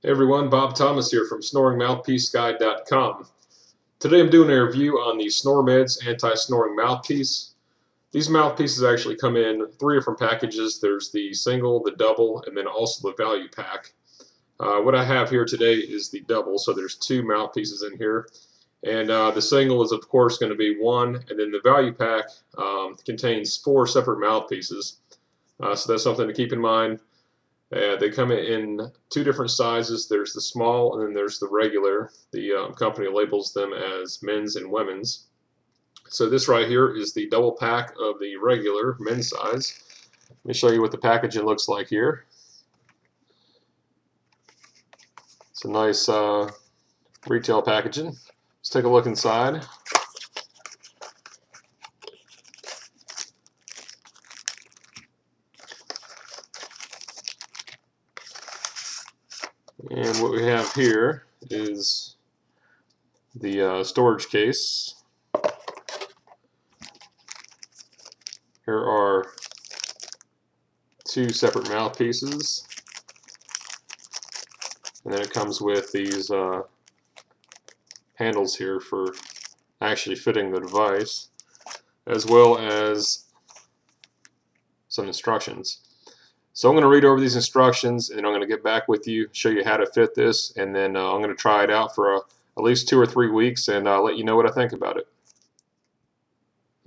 Hey everyone, Bob Thomas here from snoringmouthpieceguide.com. Today I'm doing a review on the Snoremeds anti-snoring mouthpiece. These mouthpieces actually come in three different packages. There's the single, the double, and then also the value pack. What I have here today is the double, so there's two mouthpieces in here. And the single is of course going to be one, and then the value pack contains four separate mouthpieces. So that's something to keep in mind. They come in two different sizes. There's the small and then there's the regular. The company labels them as men's and women's. So this right here is the double pack of the regular men's size. Let me show you what the packaging looks like here. It's a nice retail packaging. Let's take a look inside. And what we have here is the storage case. Here are two separate mouthpieces, and then it comes with these handles here for actually fitting the device, as well as some instructions. So I'm going to read over these instructions, and I'm going to get back with you, show you how to fit this, and then I'm going to try it out for at least 2 or 3 weeks, and I'll let you know what I think about it.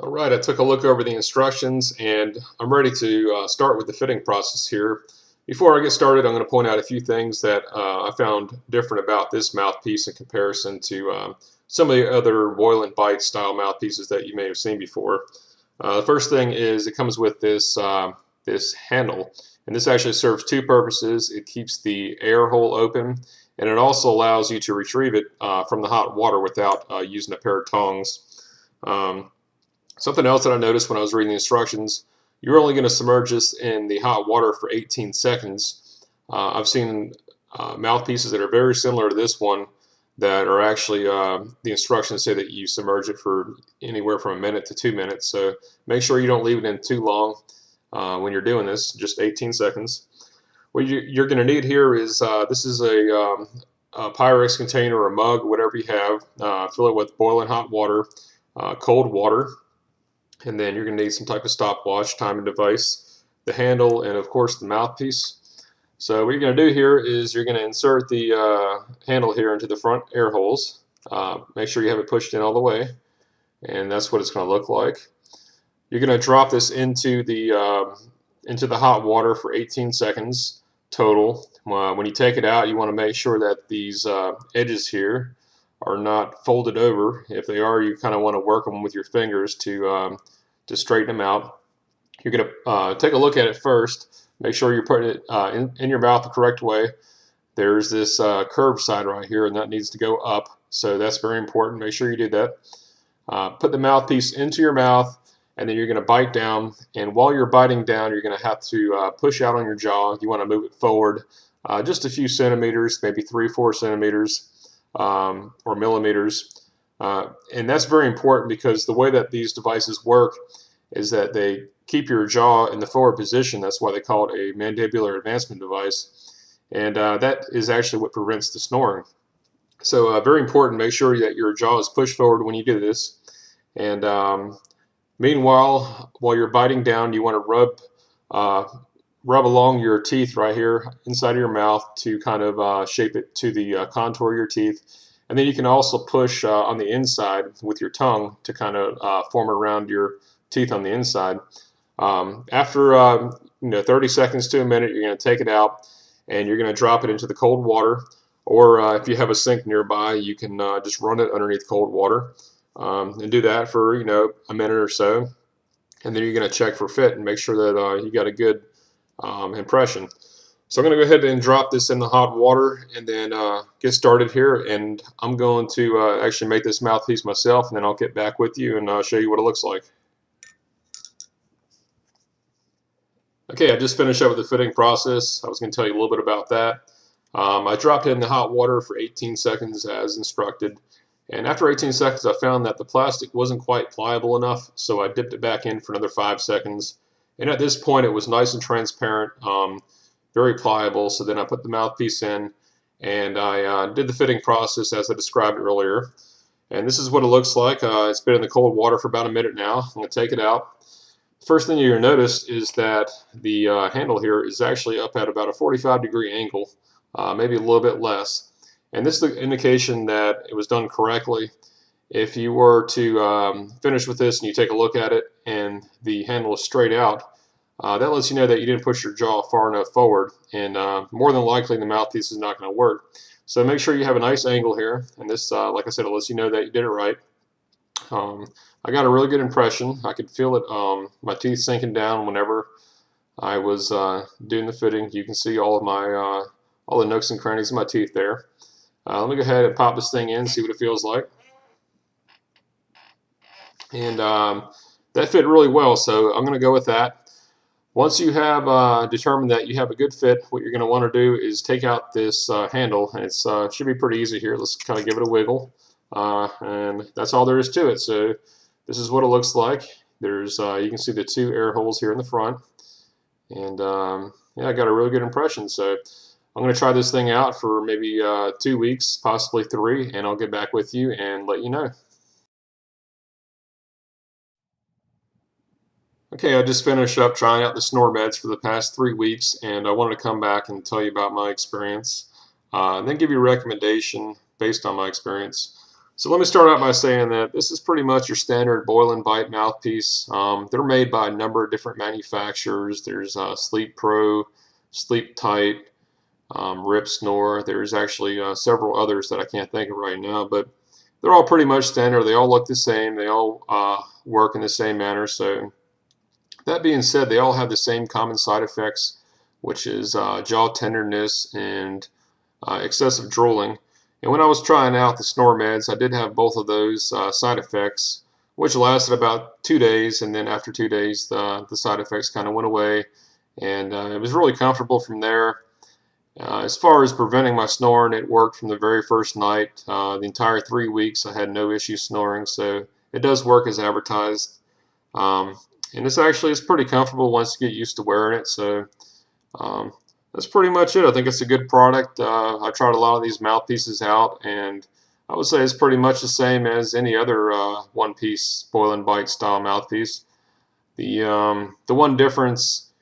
Alright, I took a look over the instructions, and I'm ready to start with the fitting process here. Before I get started, I'm going to point out a few things that I found different about this mouthpiece in comparison to some of the other Boil and Bite style mouthpieces that you may have seen before. The first thing is it comes with this handle, and this actually serves two purposes. It keeps the air hole open, and it also allows you to retrieve it from the hot water without using a pair of tongs. Something else that I noticed when I was reading the instructions, you're only going to submerge this in the hot water for 18 seconds. I've seen mouthpieces that are very similar to this one that are actually, the instructions say that you submerge it for anywhere from a minute to 2 minutes. So make sure you don't leave it in too long when you're doing this, just 18 seconds. What you're going to need here is, this is a Pyrex container or a mug, whatever you have. Fill it with boiling hot water, cold water. And then you're going to need some type of stopwatch, timing device, the handle, and of course the mouthpiece. So what you're going to do here is you're going to insert the handle here into the front air holes. Make sure you have it pushed in all the way, and that's what it's going to look like. You're going to drop this into the hot water for 18 seconds total. When you take it out, you want to make sure that these edges here are not folded over. If they are, you kind of want to work them with your fingers to straighten them out. You're going to take a look at it first. Make sure you're putting it in your mouth the correct way. There's this curved side right here, and that needs to go up. So that's very important. Make sure you do that. Put the mouthpiece into your mouth, and then you're going to bite down. And while you're biting down, you're going to have to push out on your jaw. You want to move it forward just a few centimeters, maybe 3-4 centimeters. Or millimeters, and that's very important because the way that these devices work is that they keep your jaw in the forward position. That's why they call it a mandibular advancement device, and that is actually what prevents the snoring. So very important, make sure that your jaw is pushed forward when you do this. And meanwhile, while you're biting down, you want to rub along your teeth right here inside of your mouth to kind of shape it to the contour of your teeth. And then you can also push on the inside with your tongue to kind of form it around your teeth on the inside. After 30 seconds to a minute, you're going to take it out and you're going to drop it into the cold water. Or if you have a sink nearby, you can just run it underneath cold water and do that for a minute or so. And then you're going to check for fit and make sure that you got a good impression. So I'm going to go ahead and drop this in the hot water and then get started here, and I'm going to actually make this mouthpiece myself, and then I'll get back with you and show you what it looks like. Okay, I just finished up with the fitting process. I was going to tell you a little bit about that. I dropped it in the hot water for 18 seconds as instructed, and after 18 seconds I found that the plastic wasn't quite pliable enough, so I dipped it back in for another 5 seconds. And at this point it was nice and transparent, very pliable. So then I put the mouthpiece in, and I did the fitting process as I described earlier. And this is what it looks like. It's been in the cold water for about a minute now. I'm going to take it out. First thing you're going to notice is that the handle here is actually up at about a 45-degree angle, maybe a little bit less. And this is the indication that it was done correctly. If you were to finish with this and you take a look at it and the handle is straight out, that lets you know that you didn't push your jaw far enough forward, and more than likely the mouthpiece is not going to work. So make sure you have a nice angle here, and this, like I said, it lets you know that you did it right. I got a really good impression. I could feel it, my teeth sinking down whenever I was doing the fitting. You can see all of my all the nooks and crannies of my teeth there. Let me go ahead and pop this thing in, see what it feels like. And that fit really well, so I'm going to go with that. Once you have determined that you have a good fit, what you're going to want to do is take out this handle, and it should be pretty easy here. Let's kind of give it a wiggle, and that's all there is to it. So this is what it looks like. There's you can see the two air holes here in the front, and yeah, I got a really good impression. So I'm going to try this thing out for maybe 2 weeks, possibly 3, and I'll get back with you and let you know. Okay, I just finished up trying out the Snoremeds for the past 3 weeks, and I wanted to come back and tell you about my experience, and then give you a recommendation based on my experience. So let me start out by saying that this is pretty much your standard boil and bite mouthpiece. They're made by a number of different manufacturers. There's Sleep Pro, Sleep Tight, Rip Snore. There's actually several others that I can't think of right now, but they're all pretty much standard. They all look the same. They all work in the same manner. So that being said, they all have the same common side effects, which is jaw tenderness and excessive drooling. And when I was trying out the Snoremeds, I did have both of those side effects, which lasted about 2 days, and then after 2 days, the side effects kind of went away, and it was really comfortable from there. As far as preventing my snoring, it worked from the very first night. The entire 3 weeks, I had no issue snoring, so it does work as advertised. And this actually is pretty comfortable once you get used to wearing it. So that's pretty much it. I think it's a good product. I tried a lot of these mouthpieces out, and I would say it's pretty much the same as any other one-piece boil and bite style mouthpiece. The one difference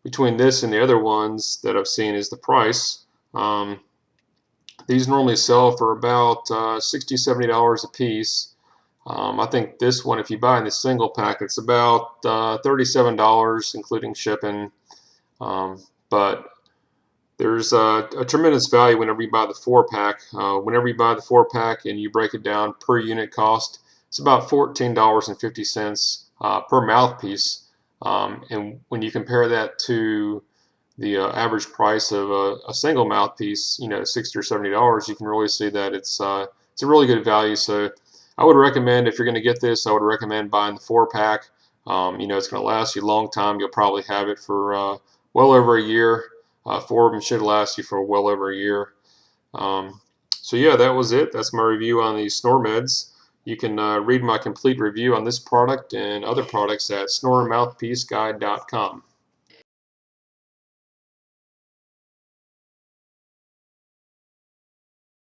between this and the other ones that I've seen is the price. These normally sell for about $60, $70 a piece. I think this one, if you buy in the single pack, it's about $37, including shipping. But there's a tremendous value whenever you buy the 4-pack. Whenever you buy the 4-pack and you break it down per unit cost, it's about $14.50 per mouthpiece. And when you compare that to the average price of a single mouthpiece, $60 or $70, you can really see that it's a really good value. So I would recommend, if you're going to get this, I would recommend buying the 4-pack. It's going to last you a long time. You'll probably have it for well over a year. 4 of them should last you for well over a year. So yeah, that was it. That's my review on these Snoremeds. You can read my complete review on this product and other products at snoremouthpieceguide.com.